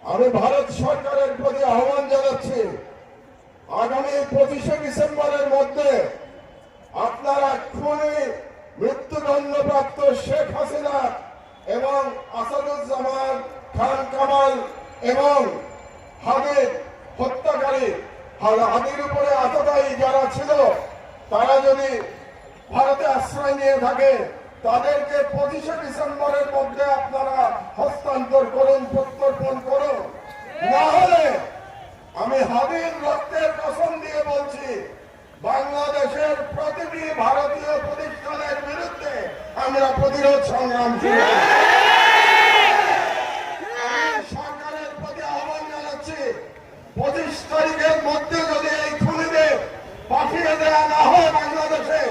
আমি ভারত সরকারের প্রতি আহ্বান জানাচ্ছি, আগামী 25শে ডিসেম্বরের মধ্যে আপনারা খুনি মৃত্যুদণ্ডপ্রাপ্ত শেখ হাসিনা এবং আসাদুজ্জামান খান কামাল এবং হাদির হত্যাকারী হাদির উপরে আততায়ী যারা ছিল, তারা যদি ভারতে আশ্রয় নিয়ে থাকে তাদেরকে 25শে ডিসেম্বরের মধ্যে আপনারা হস্তান্তর করুন, প্রত্যর্পণ করুন। না হলে আমি হাদির রক্তের কসম দিয়ে বলছি, বাংলাদেশের প্রতিটি ভারতীয় প্রতিষ্ঠানের বিরুদ্ধে আমরা প্রতিরোধ সংগ্রাম শুরু করব। সরকারের প্রতি আহ্বান জানাচ্ছি, 25 তারিখের মধ্যে যদি এই খুনিদের পাঠিয়ে দেওয়া না হয় বাংলাদেশে,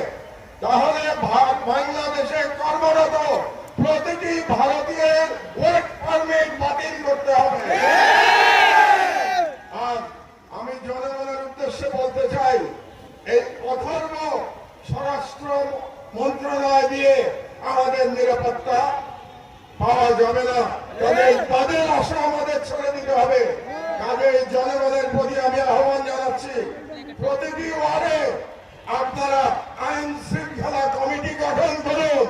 তাহলে বাংলাদেশে কর্মরত প্রতিটি ভারতীয়ের ওয়ার্ক পারমিট বাতিল করতে হবে। আর আমি জনগণের উদ্দেশ্যে বলতে চাই, এই অথর্ব স্বরাষ্ট্র মন্ত্রণালয় দিয়ে আমাদের নিরাপত্তা পাওয়া যাবে না, তাদের আশা আমাদের ছেড়ে দিতে হবে। কাজে জনগণের প্রতি আমি আহ্বান জানাচ্ছি, প্রতিটি ওয়ার্ডে আপনারা আইন শৃঙ্খলা কমিটি গঠন করুন।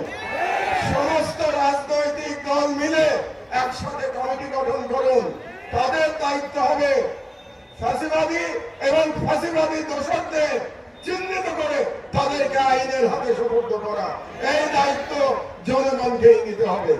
সমস্ত রাজনৈতিক দল মিলে একসাথে কমিটি গঠন করুন। তাদের দায়িত্ব হবে ফাঁসিবাদী এবং ফাঁসিবাদী দোষকদের চিহ্নিত করে তাদেরকে আইনের হাতে সোপর্দ করা। এই দায়িত্ব জনগণকেই নিতে হবে।